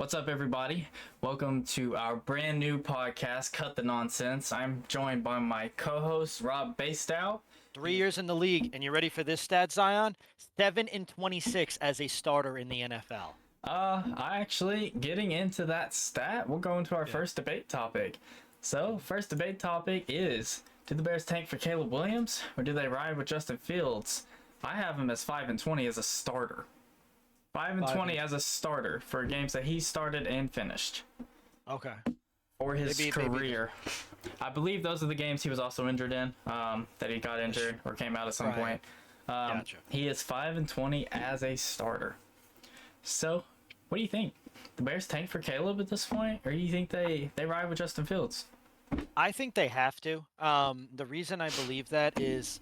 What's up, everybody? Welcome to our brand new podcast, Cut the Nonsense. I'm joined by my co-host, Rob Bastow. 3 years in the league, and you ready for this stat, Zion? 7-26 as a starter in the NFL. I actually, getting into that stat, we'll go into our Yeah. first debate topic. So, first debate topic is, do the Bears tank for Caleb Williams, or do they ride with Justin Fields? I have him as 5-20 as a starter. 5-20 as a starter for games that he started and finished. Okay. For his Maybe- career. I believe those are the games he was also injured in, that he got injured or came out at some Right. point. Gotcha. He is 5-20 as a starter. So, what do you think? The Bears tank for Caleb at this point, or do you think they ride with Justin Fields? I think they have to. The reason I believe that is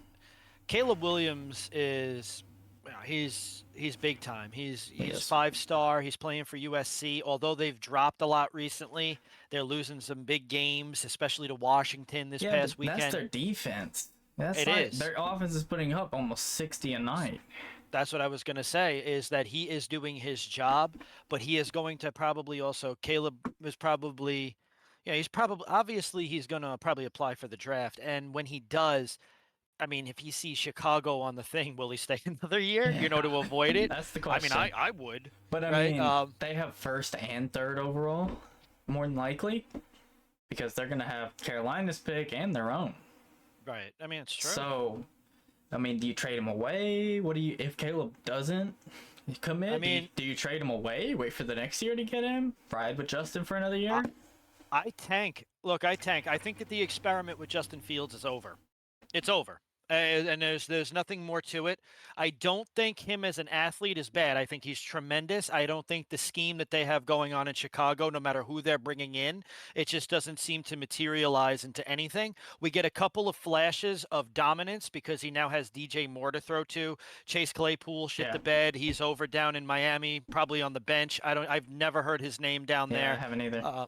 Caleb Williams is he's big time. He's Yes. 5-star. He's playing for USC. Although they've dropped a lot recently, they're losing some big games, especially to Washington this Yeah, past but that's weekend. their defense. That's It like, is. their offense is putting up almost 60 a night. That's what I was going to say is that he is doing his job, but he is going to probably also Caleb is probably he's probably obviously he's going to probably apply for the draft, and when he does, I mean, if he sees Chicago on the thing, will he stay another year, to avoid it? That's the I mean, question. I would. But I Right, mean, they have first and third overall, more than likely, because they're gonna have Carolina's pick and their own. Right. I mean, it's true. So, I mean, do you trade him away? What do you if Caleb doesn't commit? I mean- do you trade him away? Wait for the next year to get him? Ride with Justin for another year? I tank. Look, I tank. I think that the experiment with Justin Fields is over. It's over. And there's nothing more to it. I don't think him as an athlete is bad. I think he's tremendous. I don't think the scheme that they have going on in Chicago, no matter who they're bringing in, it just doesn't seem to materialize into anything. We get a couple of flashes of dominance because he now has DJ Moore to throw to. Chase Claypool shit Yeah. the bed. He's over down in Miami, probably on the bench. I've never heard his name down Yeah, I there. haven't either.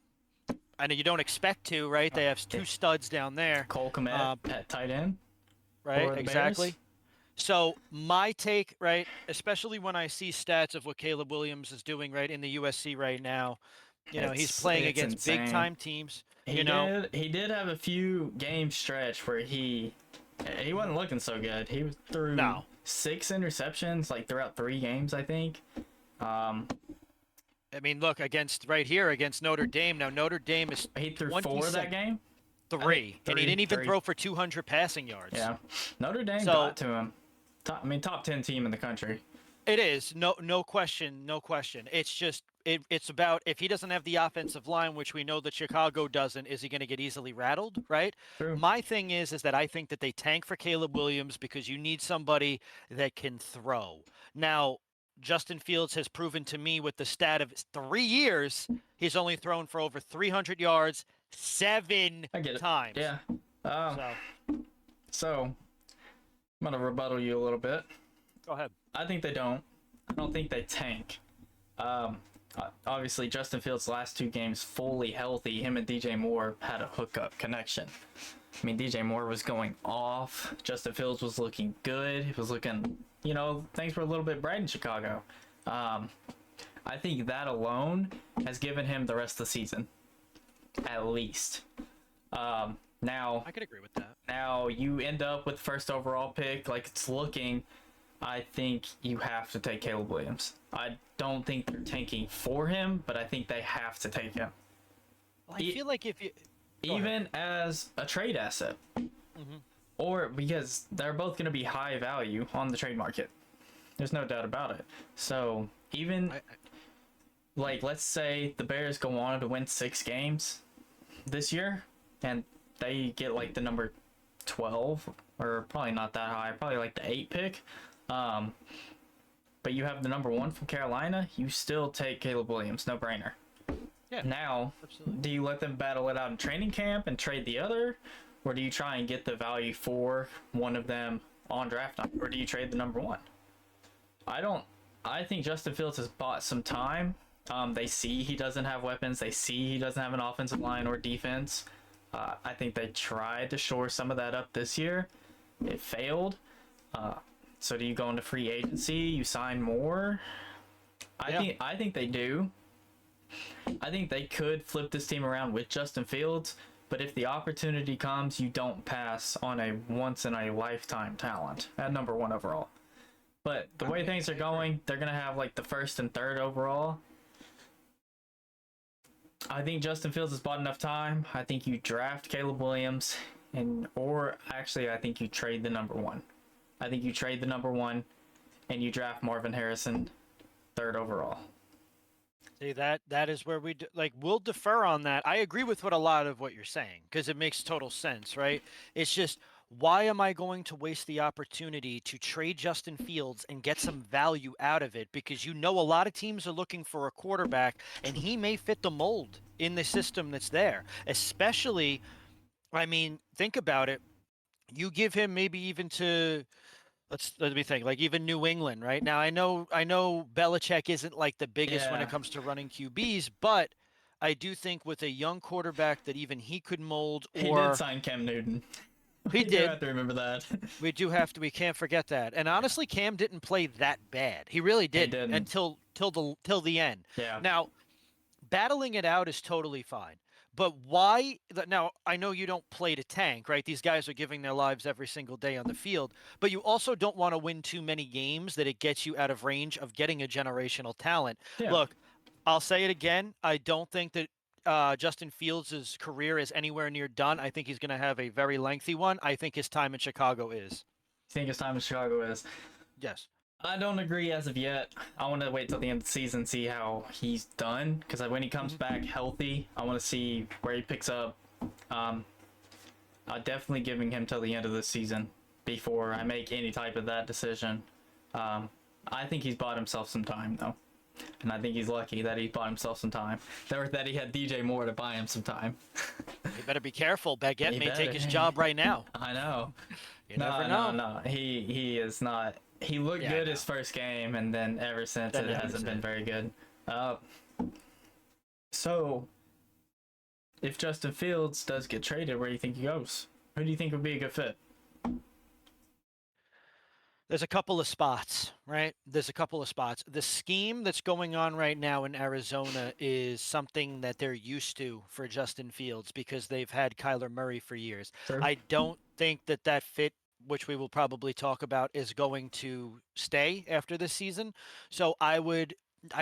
I know you don't expect to, right? They have two studs down there. Cole Kmet at tight end. Right, for the exactly. Bears. So my take, right, especially when I see stats of what Caleb Williams is doing right in the USC right now, he's It's- playing it's against insane. big time teams. He did have a few game stretch where he wasn't looking so good. He threw No. 6 interceptions like throughout 3 games, I think. I mean, look against Notre Dame. Now Notre Dame is He threw 4 27 that game. three, and he didn't even three. throw for 200 passing yards. Yeah, Notre Dame So- got to him. Top 10 team in the country. It is no question, no question. It's just it's about if he doesn't have the offensive line, which we know that Chicago doesn't, is he going to get easily rattled, right? True. My thing is that I think that they tank for Caleb Williams because you need somebody that can throw. Now, Justin Fields has proven to me with the stat of 3 years, he's only thrown for over 300 yards 7 I get it. times. Yeah. So So I'm gonna rebuttal you a little bit. go ahead. I think they don't. I don't think they tank. Obviously, Justin Fields' last 2 games fully healthy. Him and DJ Moore had a hookup connection. I mean, DJ Moore was going off. Justin Fields was looking good. He was looking, things were a little bit bright in Chicago. I think that alone has given him the rest of the season, at least. Now, I could agree with that. now you end up with first overall pick like it's looking. I think you have to take Caleb Williams. I don't think they're tanking for him, but I think they have to take him, Well, I feel like if you Go ahead. even as a trade asset, or because they're both going to be high value on the trade market. There's no doubt about it. So even like let's say the Bears go on to win 6 games this year, and they get like the number 12, or probably not that high, probably like the 8 pick. But you have the number 1 from Carolina, you still take Caleb Williams, no brainer. Yeah, Now, absolutely. do you let them battle it out in training camp and trade the other, or do you try and get the value for one of them on draft night, or do you trade the number 1? I think Justin Fields has bought some time. They see he doesn't have weapons. They see he doesn't have an offensive line or defense. I think they tried to shore some of that up this year. It failed. So do you go into free agency? You sign more? I think they do. I think they could flip this team around with Justin Fields, but if the opportunity comes, you don't pass on a once in a lifetime talent at number 1 overall. But the way things are going, they're going to have like the 1st and 3rd overall. I think Justin Fields has bought enough time. I think you draft Caleb Williams, or actually, I think you trade the number 1. I think you trade the number 1 and you draft Marvin Harrison 3rd overall. See, that is where we'll defer on that. I agree with a lot of what you're saying because it makes total sense, right? It's just, why am I going to waste the opportunity to trade Justin Fields and get some value out of it? Because a lot of teams are looking for a quarterback, and he may fit the mold in the system that's there. Especially, I mean, think about it. You give him maybe even to, let me think, like even New England, right? Now I know Belichick isn't like the biggest when it comes to running QBs, but I do think with a young quarterback that even he could mold. He did sign Cam Newton. He did. You have to remember that. We can't forget that. And honestly, Cam didn't play that bad. He really didn't until the end. Yeah. Now, battling it out is totally fine. But why? Now, I know you don't play to tank, right? These guys are giving their lives every single day on the field. But you also don't want to win too many games that it gets you out of range of getting a generational talent. Yeah. Look, I'll say it again. I don't think that Justin Fields' career is anywhere near done. I think he's going to have a very lengthy one. I think his time in Chicago is. You think his time in Chicago is? Yes. I don't agree as of yet. I want to wait till the end of the season, see how he's done. Because when he comes back healthy, I want to see where he picks up. I'm definitely giving him till the end of the season before I make any type of that decision. I think he's bought himself some time, though. And I think he's lucky that he bought himself some time. That he had DJ Moore to buy him some time. You better be careful. Baguette may take his job right now. I know. You never know. No. He is not. He looked good his first game, and then ever since it hasn't been very good. So, if Justin Fields does get traded, where do you think he goes? Who do you think would be a good fit? There's a couple of spots, right? There's a couple of spots. The scheme that's going on right now in Arizona is something that they're used to for Justin Fields because they've had Kyler Murray for years. Sure. I don't think that fit, which we will probably talk about, is going to stay after this season. So I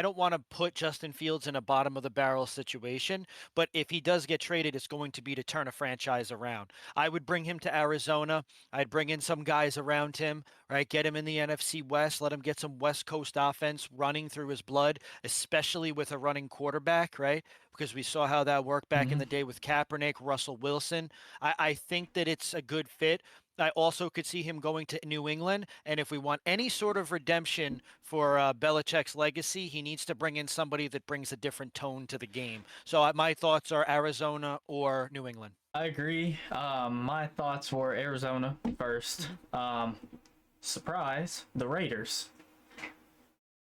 don't want to put Justin Fields in a bottom of the barrel situation, but if he does get traded, it's going to be to turn a franchise around. I would bring him to Arizona. I'd bring in some guys around him, right? Get him in the NFC West. Let him get some West Coast offense running through his blood, especially with a running quarterback, right? Because we saw how that worked back in the day with Kaepernick, Russell Wilson. I think that it's a good fit. I also could see him going to New England. And if we want any sort of redemption for Belichick's legacy, he needs to bring in somebody that brings a different tone to the game. So my thoughts are Arizona or New England. I agree. My thoughts were Arizona first. Surprise, the Raiders.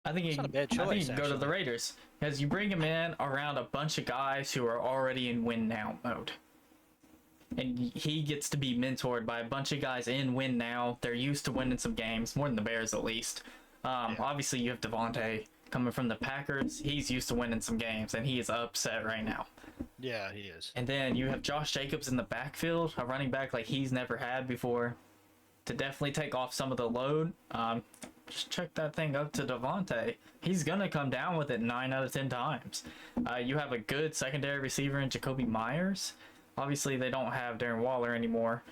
I think not a bad choice, I think you go to the Raiders because you bring him in around a bunch of guys who are already in win now mode. And he gets to be mentored by a bunch of guys in win now. They're used to winning some games, more than the Bears at least. Obviously, you have Devontae coming from the Packers. He's used to winning some games, and he is upset right now. Yeah, he is. And then you have Josh Jacobs in the backfield, a running back like he's never had before, to definitely take off some of the load. Just check that thing up to Devontae. He's going to come down with it 9 out of 10 times. You have a good secondary receiver in Jacoby Myers. Obviously, they don't have Darren Waller anymore.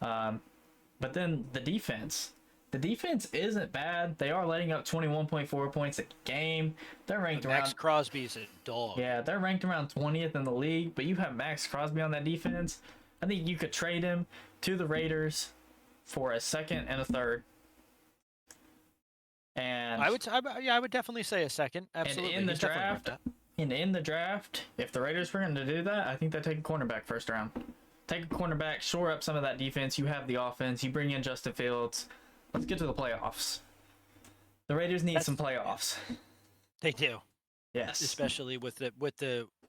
But then the defense. The defense isn't bad. They are letting up 21.4 points a game. They're ranked around... Max Crosby's a dog. Yeah, they're ranked around 20th in the league. But you have Max Crosby on that defense. I think you could trade him to the Raiders for a second and a third. And I would definitely say a second. Absolutely. And in the draft, if the Raiders were going to do that, I think they'd take a cornerback first round. Take a cornerback, shore up some of that defense. You have the offense. You bring in Justin Fields. Let's get to the playoffs. The Raiders need some playoffs. They do. Yes. Especially with the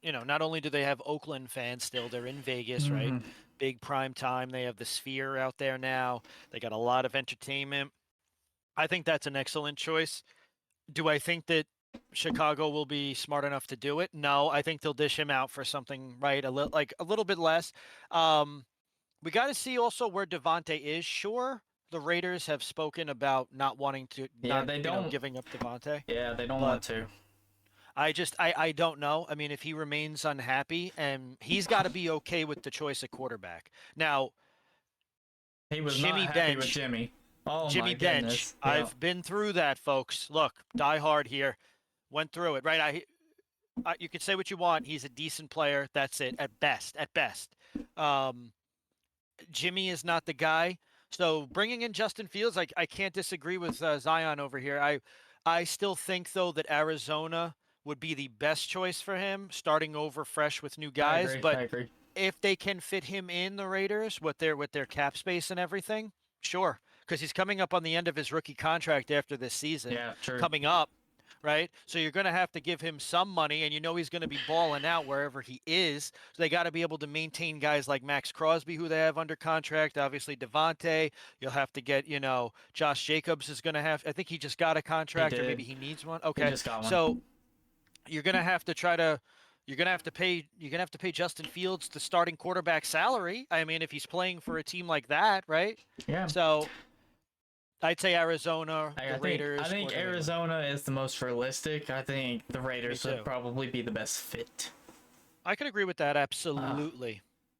not only do they have Oakland fans still, they're in Vegas, right? Big prime time. They have the Sphere out there now. They got a lot of entertainment. I think that's an excellent choice. Do I think that Chicago will be smart enough to do it. No, I think they'll dish him out for something, right? A little bit less. We got to see also where Devontae is. Sure, the Raiders have spoken about not wanting to, Yeah, not they don't. giving up Devontae. Yeah, they don't But want to. I don't know. I mean, if he remains unhappy, and he's got to be okay with the choice of quarterback. Now, He was not Jimmy happy with Bench, Jimmy. Oh my Jimmy Bench. goodness. Yeah. I've been through that, folks. Look, die hard here. Went through it, right? You can say what you want. He's a decent player. That's it. At best, at best. Jimmy is not the guy. So bringing in Justin Fields, I can't disagree with Zion over here. I still think though that Arizona would be the best choice for him, starting over fresh with new guys. I But agree. if they can fit him in the Raiders with their cap space and everything, sure. Because he's coming up on the end of his rookie contract after this season. Yeah, true. Coming up, right? So you're going to have to give him some money, and you know he's going to be balling out wherever he is. So they got to be able to maintain guys like Max Crosby, who they have under contract. Obviously, Devontae. You'll have to get, Josh Jacobs is going to have. I think he just got a contract, or maybe he needs one. Okay, He just got one. so you're going to have to try to. You're gonna have to pay Justin Fields the starting quarterback salary. I mean, if he's playing for a team like that, right? Yeah. So I'd say Arizona, the Raiders. I think Arizona is the most realistic. I think the Raiders would probably be the best fit. I could agree with that, absolutely.